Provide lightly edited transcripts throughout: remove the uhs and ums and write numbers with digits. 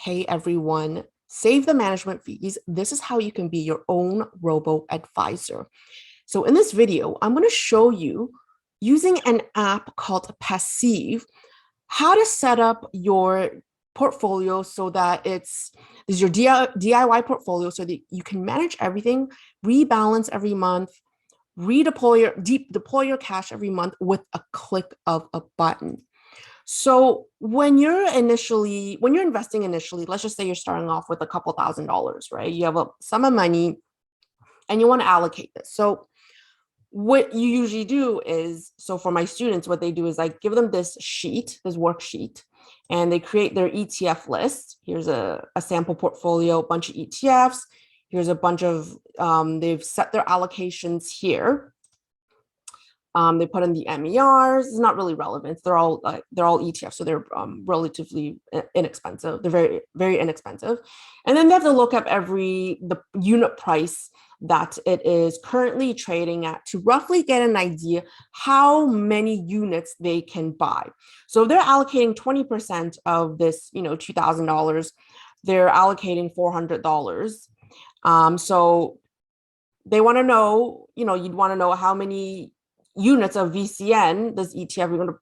pay everyone, save the management fees. This is how you can be your own robo-advisor. So in this video, I'm going to show you using an app called Passiv, how to set up your portfolio so that this is your DIY portfolio so that you can manage everything, rebalance every month, deploy your cash every month with a click of a button. So when you're investing initially, let's just say you're starting off with a couple $1,000s, right? You have a sum of money and you want to allocate this. So what you usually do is, so for my students, what they do is I give them this worksheet, and they create their ETF list. Here's a sample portfolio, a bunch of ETFs. Here's a bunch of, they've set their allocations here. They put in the MERs. It's not really relevant. They're all ETFs, so they're relatively inexpensive. They're very, very inexpensive. And then they have to look up the unit price that it is currently trading at to roughly get an idea how many units they can buy. So if they're allocating 20% of this, $2,000, they're allocating $400. So they want to know, you'd want to know how many units of VCN, this ETF,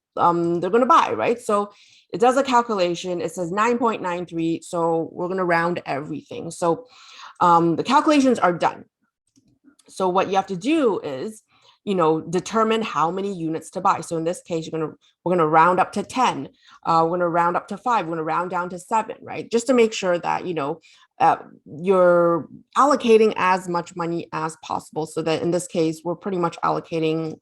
they're going to buy, right? So it does a calculation. It says 9.93. So we're going to round everything. So the calculations are done. So what you have to do is, determine how many units to buy. So in this case, we're going to round up to 10. We're going to round up to 5. We're going to round down to 7, right? Just to make sure that, you're allocating as much money as possible. So that in this case, we're pretty much allocating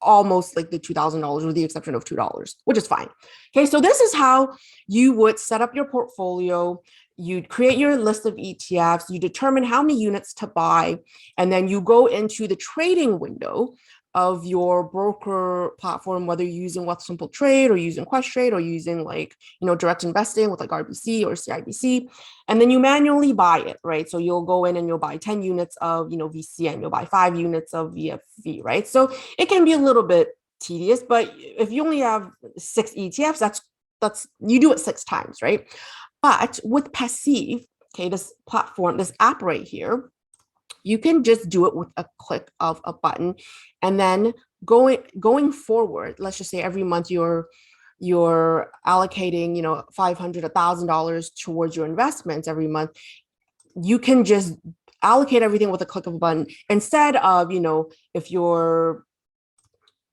almost like the $2,000 with the exception of $2, which is fine. Okay, so this is how you would set up your portfolio. You'd create your list of ETFs, you determine how many units to buy, and then you go into the trading window of your broker platform, whether you're using Wealthsimple Trade or using QUESTRADE or using direct investing with like RBC or CIBC, and then you manually buy it, right? So you'll go in and you'll buy 10 units of, VCN, you'll buy 5 units of VFV, right? So it can be a little bit tedious, but if you only have 6 ETFs, that's you do it 6 times, right? But with Passiv, okay, this platform, this app right here, you can just do it with a click of a button. And then going forward, let's just say every month you're allocating, $500, $1,000 towards your investments every month. You can just allocate everything with a click of a button instead of, if you're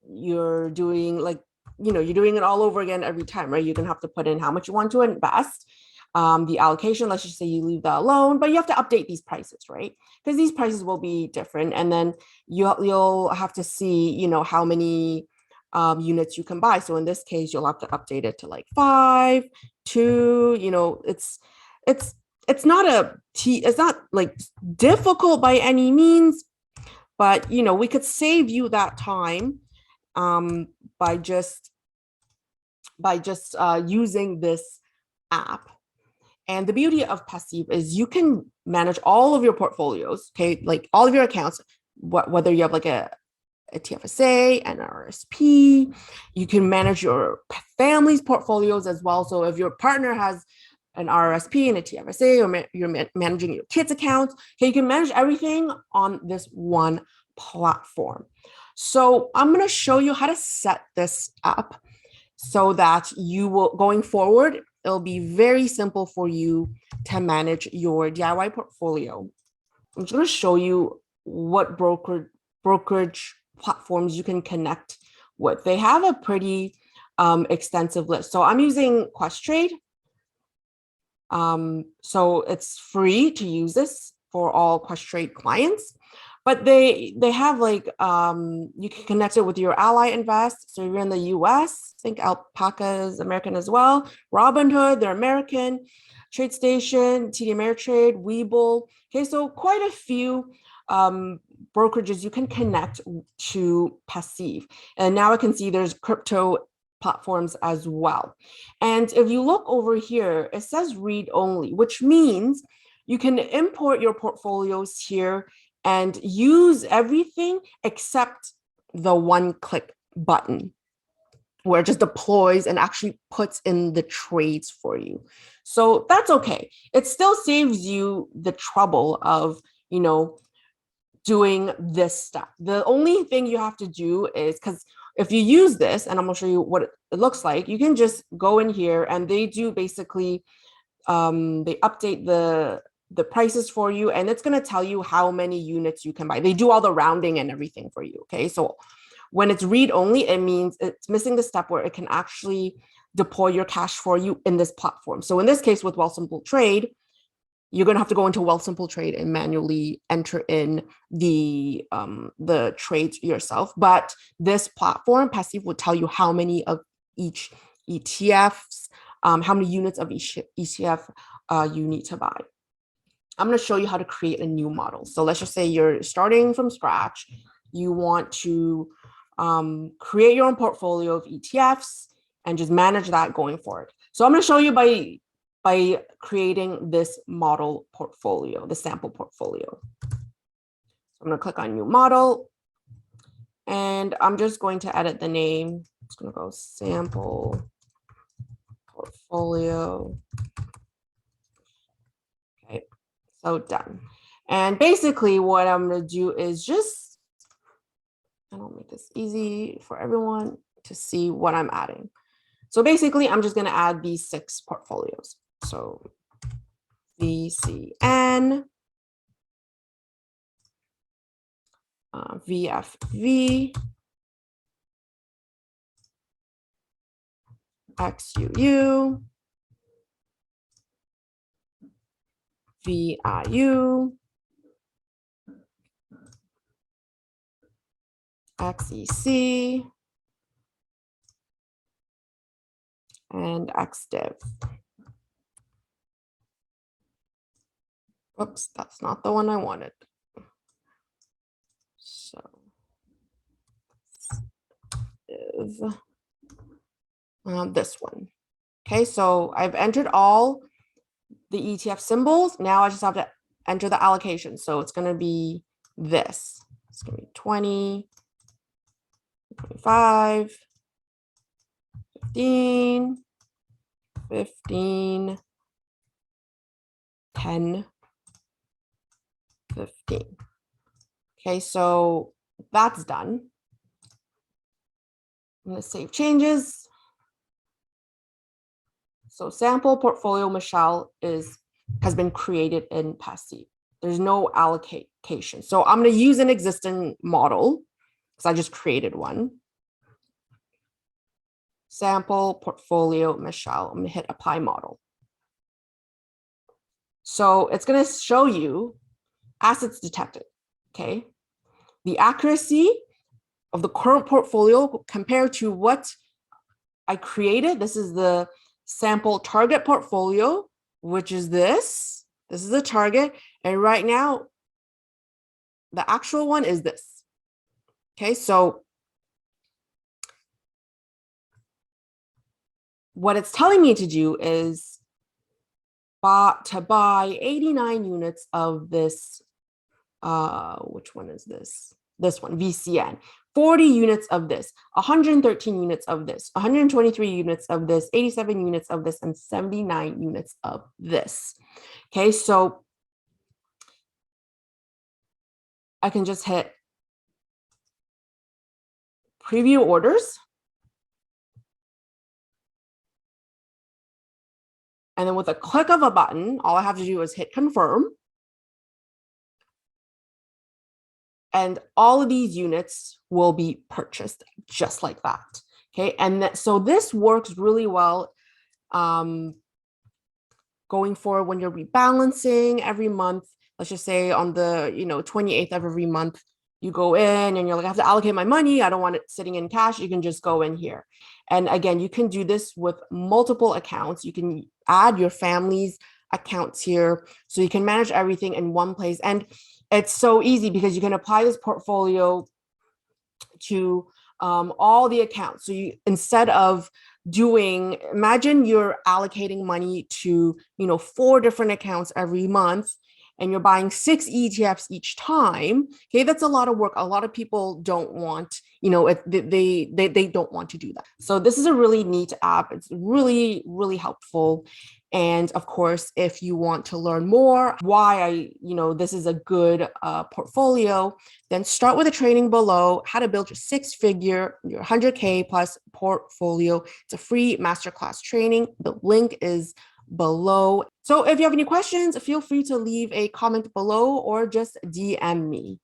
doing you're doing it all over again every time, right? You're going to have to put in how much you want to invest. The allocation, let's just say you leave that alone, but you have to update these prices, right? Because these prices will be different. And then you'll have to see, how many units you can buy. So in this case, you'll have to update it to like 5, 2, it's not like difficult by any means, but, we could save you that time by just using this app. And the beauty of Passiv is you can manage all of your portfolios, okay, like all of your accounts, whether you have like a TFSA, an RSP, you can manage your family's portfolios as well. So if your partner has an RSP and a TFSA, or you're managing your kids' accounts, okay, you can manage everything on this one platform. So I'm going to show you how to set this up so that you will, going forward, it'll be very simple for you to manage your DIY portfolio. I'm just going to show you what brokerage platforms you can connect with. They have a pretty extensive list. So I'm using QUESTRADE. So it's free to use this for all QUESTRADE clients. But they have you can connect it with your Ally Invest. So if you're in the US, I think Alpaca is American as well. Robinhood, they're American. TradeStation, TD Ameritrade, Webull. Okay, so quite a few brokerages you can connect to Passiv. And now I can see there's crypto platforms as well. And if you look over here, it says read only, which means you can import your portfolios here and use everything except the one-click button. where it just deploys and actually puts in the trades for you. So that's okay. It still saves you the trouble of, doing this stuff. The only thing you have to do is, because if you use this, and I'm gonna show you what it looks like, you can just go in here and they do basically, they update the prices for you, and it's gonna tell you how many units you can buy. They do all the rounding and everything for you, okay? So when it's read only, it means it's missing the step where it can actually deploy your cash for you in this platform. So in this case, with Wealthsimple Trade, you're going to have to go into Wealthsimple Trade and manually enter in the trades yourself. But this platform, Passiv, will tell you how many of each ETFs, how many units of each ETF you need to buy. I'm going to show you how to create a new model. So let's just say you're starting from scratch. You want to create your own portfolio of ETFs and just manage that going forward. So I'm going to show you by creating this model portfolio, the sample portfolio. So I'm going to click on new model, and I'm just going to edit the name. It's going to go sample portfolio. Okay, so done. And basically what I'm going to do is just, and I'll make this easy for everyone to see what I'm adding. So basically, I'm just going to add these 6 portfolios. So VCN, VFV, XUU, VIU, XEC, and XDIV. Oops, that's not the one I wanted. So is this one. Okay, so I've entered all the ETF symbols. Now I just have to enter the allocation. So it's going to be this. It's going to be 20, 25, 15, 15, 10, 15. Okay, so that's done. I'm going to save changes. So sample portfolio Michelle has been created in Passiv. There's no allocation. So I'm going to use an existing model because I just created one. Sample portfolio Michelle. I'm going to hit apply model. So it's going to show you assets detected. Okay. The accuracy of the current portfolio compared to what I created. This is the sample target portfolio, which is this. This is the target. And right now, the actual one is this. Okay, so what it's telling me to do is to buy 89 units of this. Which one is this? This one, VCN. 40 units of this, 113 units of this, 123 units of this, 87 units of this, and 79 units of this. Okay, so I can just hit preview orders. And then with a click of a button, all I have to do is hit confirm. And all of these units will be purchased just like that. Okay, and so this works really well going forward when you're rebalancing every month. Let's just say on the 28th of every month, you go in and you're like, I have to allocate my money. I don't want it sitting in cash. You can just go in here. And again, you can do this with multiple accounts. You can add your family's accounts here. So you can manage everything in one place. And it's so easy because you can apply this portfolio to all the accounts. So you, instead of imagine you're allocating money to 4 different accounts every month, and you're buying 6 ETFs each time, okay, that's a lot of work. A lot of people don't want, they don't want to do that. So this is a really neat app. It's really, really helpful. And of course, if you want to learn more why this is a good portfolio, then start with the training below, how to build your 6-figure, your 100K plus portfolio. It's a free masterclass training. The link is below. So if you have any questions, feel free to leave a comment below or just DM me.